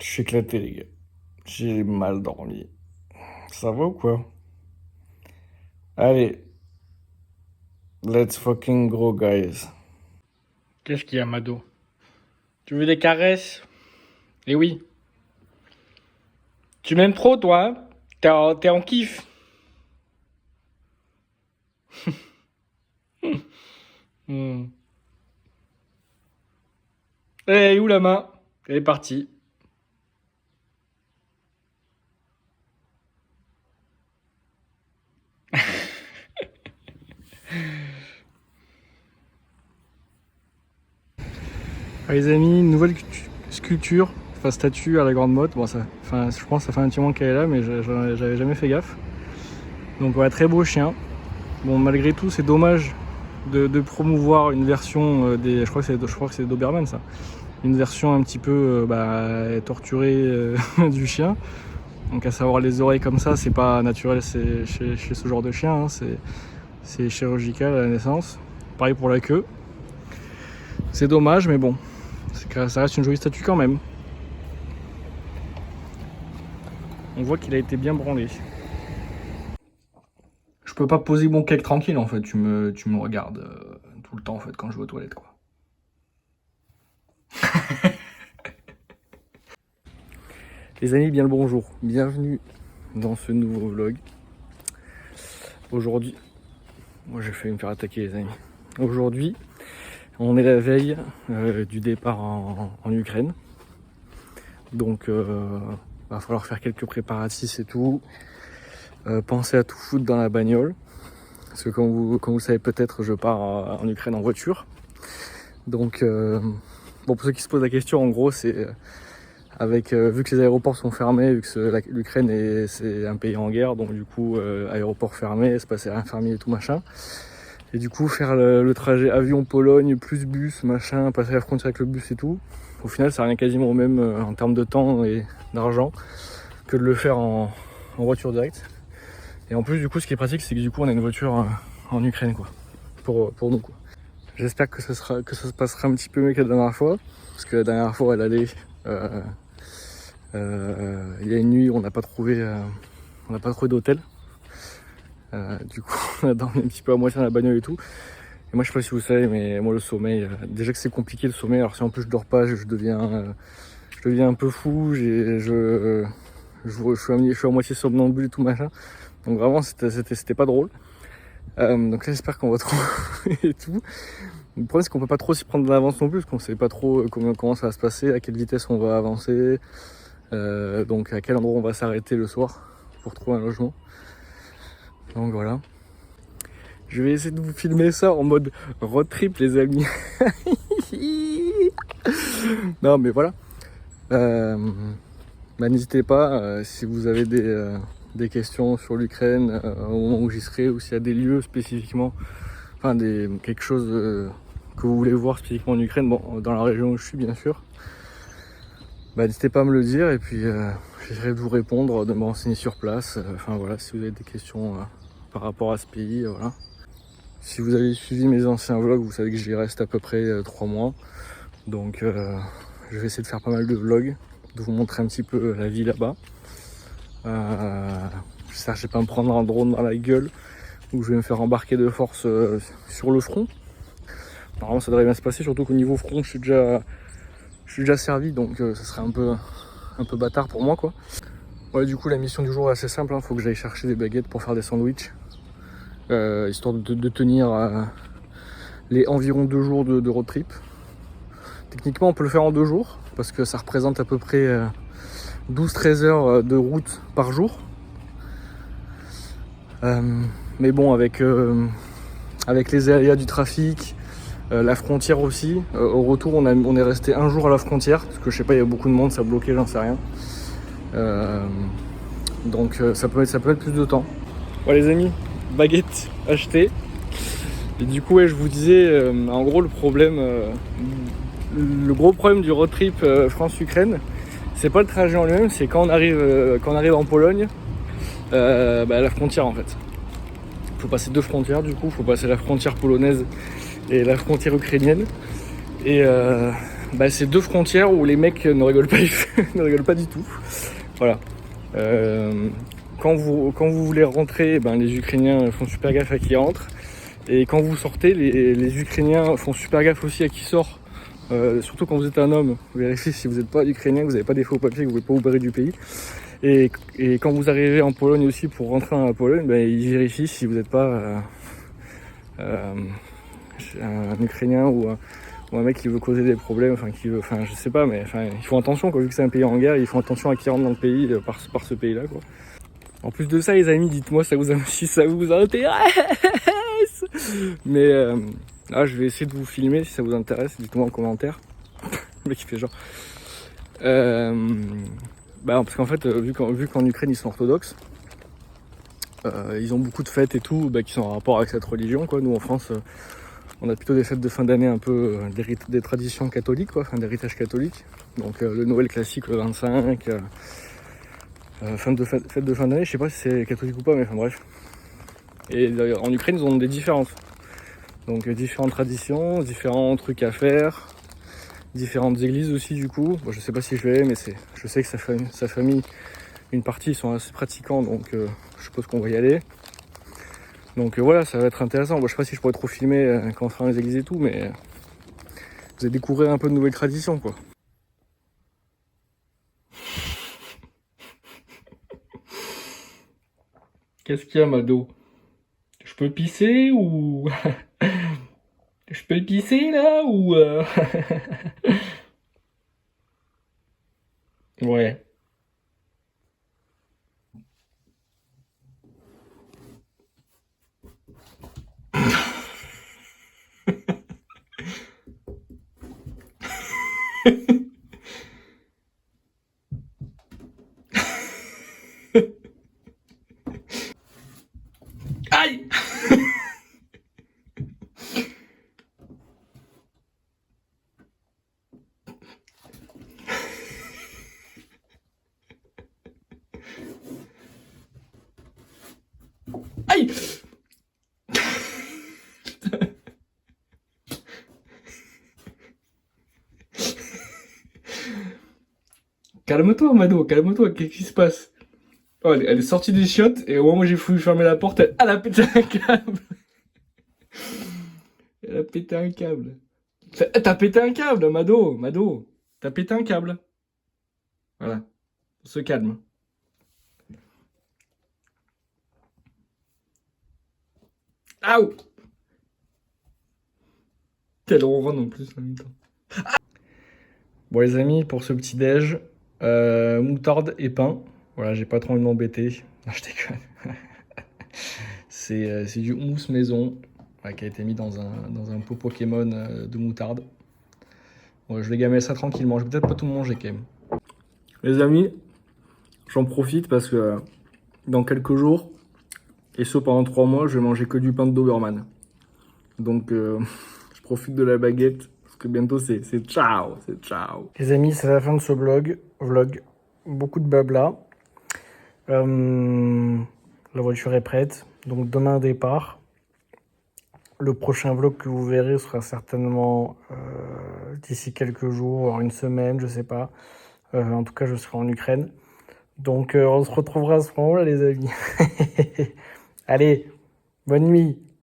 Je suis éclaté, les gars. J'ai mal dormi. Ça va ou quoi? Allez, let's fucking go, guys. Qu'est-ce qu'il y a, Mado? Tu veux des caresses? Eh oui. Tu m'aimes trop, toi, hein? T'es en kiff. Hmm. Eh, où la main? Elle est partie. Ah, les amis, une nouvelle sculpture, enfin statue à la grande motte. Bon, je pense que ça fait un petit moment qu'elle est là, mais j'avais jamais fait gaffe. Donc voilà, très beau chien. Bon, malgré tout, c'est dommage de promouvoir une version je crois que c'est Doberman, ça. Une version un petit peu torturée du chien. Donc à savoir les oreilles comme ça, c'est pas naturel chez ce genre de chien, hein. C'est chirurgical à la naissance. Pareil pour la queue. C'est dommage, mais bon, ça reste une jolie statue quand même. On voit qu'il a été bien branlé. Je peux pas poser mon cake tranquille en fait, tu me regardes tout le temps en fait quand je vais aux toilettes, quoi. Les amis, bien le bonjour, bienvenue dans ce nouveau vlog. Aujourd'hui, moi j'ai failli me faire attaquer, les amis. Aujourd'hui, on est la veille du départ en Ukraine. Donc va falloir faire quelques préparatifs et tout. Pensez à tout foutre dans la bagnole. Parce que comme vous le savez peut-être, je pars en Ukraine en voiture. Donc bon, pour ceux qui se posent la question, en gros c'est vu que les aéroports sont fermés, vu que l'Ukraine c'est un pays en guerre, donc du coup aéroport fermé, espace infirmier et tout machin. Et du coup faire le trajet avion Pologne plus bus machin, passer la frontière avec le bus et tout, au final ça revient quasiment au même en termes de temps et d'argent que de le faire en voiture directe. Et en plus du coup ce qui est pratique, c'est que du coup on a une voiture en Ukraine, quoi, pour nous, quoi. J'espère que ça se passera un petit peu mieux que la dernière fois, parce que la dernière fois elle allait il y a une nuit on n'a pas trouvé d'hôtel. Du coup on a dormi un petit peu à moitié dans la bagnole et tout. Et moi je sais pas si vous savez, mais moi le sommeil, déjà que c'est compliqué le sommeil, alors si en plus je dors pas, je deviens un peu fou, je suis à moitié somnambule et tout machin. Donc vraiment c'était pas drôle. Donc j'espère qu'on va trouver et tout. Le problème c'est qu'on peut pas trop s'y prendre d'avance non plus, parce qu'on sait pas trop comment ça va se passer, à quelle vitesse on va avancer, donc à quel endroit on va s'arrêter le soir pour trouver un logement. Donc voilà. Je vais essayer de vous filmer ça en mode road trip, les amis. Non mais voilà. N'hésitez pas si vous avez des questions sur l'Ukraine au moment où j'y serai, ou s'il y a des lieux spécifiquement, enfin quelque chose que vous voulez voir spécifiquement en Ukraine, bon, dans la région où je suis bien sûr. N'hésitez pas à me le dire et puis j'essaierai de vous répondre, de me renseigner sur place. Enfin voilà, si vous avez des questions par rapport à ce pays, voilà. Si vous avez suivi mes anciens vlogs, vous savez que j'y reste à peu près 3 mois. Donc je vais essayer de faire pas mal de vlogs, de vous montrer un petit peu la vie là-bas. J'espère que je vais pas me prendre un drone dans la gueule ou je vais me faire embarquer de force sur le front. Normalement ça devrait bien se passer, surtout qu'au niveau front je suis déjà servi, donc ça serait un peu bâtard pour moi, quoi. Ouais, du coup la mission du jour est assez simple, hein. Faut que j'aille chercher des baguettes pour faire des sandwichs, histoire de tenir les environ 2 jours de road trip. Techniquement on peut le faire en 2 jours, parce que ça représente à peu près 12-13 heures de route par jour. Mais bon, avec les aléas du trafic, la frontière aussi, au retour on est resté 1 jour à la frontière, parce que je sais pas, il y a beaucoup de monde, ça bloquait, j'en sais rien. Donc ça peut mettre plus de temps. Bon les amis, baguette achetée. Et du coup ouais, je vous disais, en gros le gros problème du road trip France-Ukraine, c'est pas le trajet en lui-même, c'est quand on arrive en Pologne, à la frontière en fait. Il faut passer 2 frontières du coup, il faut passer la frontière polonaise et la frontière ukrainienne. Et bah, c'est deux frontières où les mecs ne rigolent pas, ne rigolent pas du tout. Voilà. Quand vous voulez rentrer, ben, les Ukrainiens font super gaffe à qui rentre. Et quand vous sortez, les Ukrainiens font super gaffe aussi à qui sort. Surtout quand vous êtes un homme, vérifiez si vous n'êtes pas ukrainien, que vous n'avez pas des faux papiers, que vous ne pouvez pas vous barrer du pays. Et quand vous arrivez en Pologne aussi pour rentrer en Pologne, ben, ils vérifient si vous n'êtes pas un Ukrainien ou un mec qui veut causer des problèmes, je sais pas, mais ils font attention quoi, vu que c'est un pays en guerre, ils font attention à qui rentre dans le pays par ce pays-là quoi. En plus de ça, les amis, dites-moi si ça vous intéresse. Mais là, je vais essayer de vous filmer si ça vous intéresse. Dites-moi en commentaire. Le mec qui fait genre. Parce qu'en fait, vu qu'en Ukraine ils sont orthodoxes, ils ont beaucoup de fêtes et tout qui sont en rapport avec cette religion quoi. Nous en France, on a plutôt des fêtes de fin d'année un peu des traditions catholiques quoi, d'héritage catholique. Donc le Noël classique le 25. Fête de fin d'année, je sais pas si c'est catholique ou pas, mais enfin bref. Et en Ukraine, ils ont des différences. Donc différentes traditions, différents trucs à faire, différentes églises aussi du coup. Bon, je sais pas si je vais, mais je sais que sa famille, une partie, ils sont assez pratiquants, donc je suppose qu'on va y aller. Donc voilà, ça va être intéressant. Bon, je sais pas si je pourrais trop filmer quand on sera dans les églises et tout, mais vous allez découvrir un peu de nouvelles traditions quoi. Qu'est-ce qu'il y a, Mado? Je peux pisser ou... Je peux pisser là ou... Ouais. Aïe. Aïe. Calme-toi, Mado, calme-toi, qu'est-ce qui se passe? Oh, elle est sortie des chiottes et au moment où j'ai voulu fermer la porte, elle a pété un câble. Elle a pété un câble. T'as pété un câble, Mado. T'as pété un câble. Voilà, on se calme. Aouh. Quelle ronronne en plus en même temps. Bon les amis, pour ce petit déj, moutarde et pain. Voilà, j'ai pas trop envie de m'embêter. Non, je déconne. C'est du houmous maison qui a été mis dans un pot Pokémon de moutarde. Bon, je vais gamer ça tranquillement. Je vais peut-être pas tout manger quand même. Les amis, j'en profite parce que dans quelques jours, et ce pendant 3 mois, je vais manger que du pain de Doberman. Donc je profite de la baguette parce que bientôt c'est ciao, c'est ciao. Les amis, c'est la fin de ce vlog. Beaucoup de blabla. La voiture est prête, donc demain départ. Le prochain vlog que vous verrez sera certainement d'ici quelques jours, voire une semaine, je sais pas. En tout cas, je serai en Ukraine. Donc on se retrouvera à ce moment-là, les amis. Allez, bonne nuit.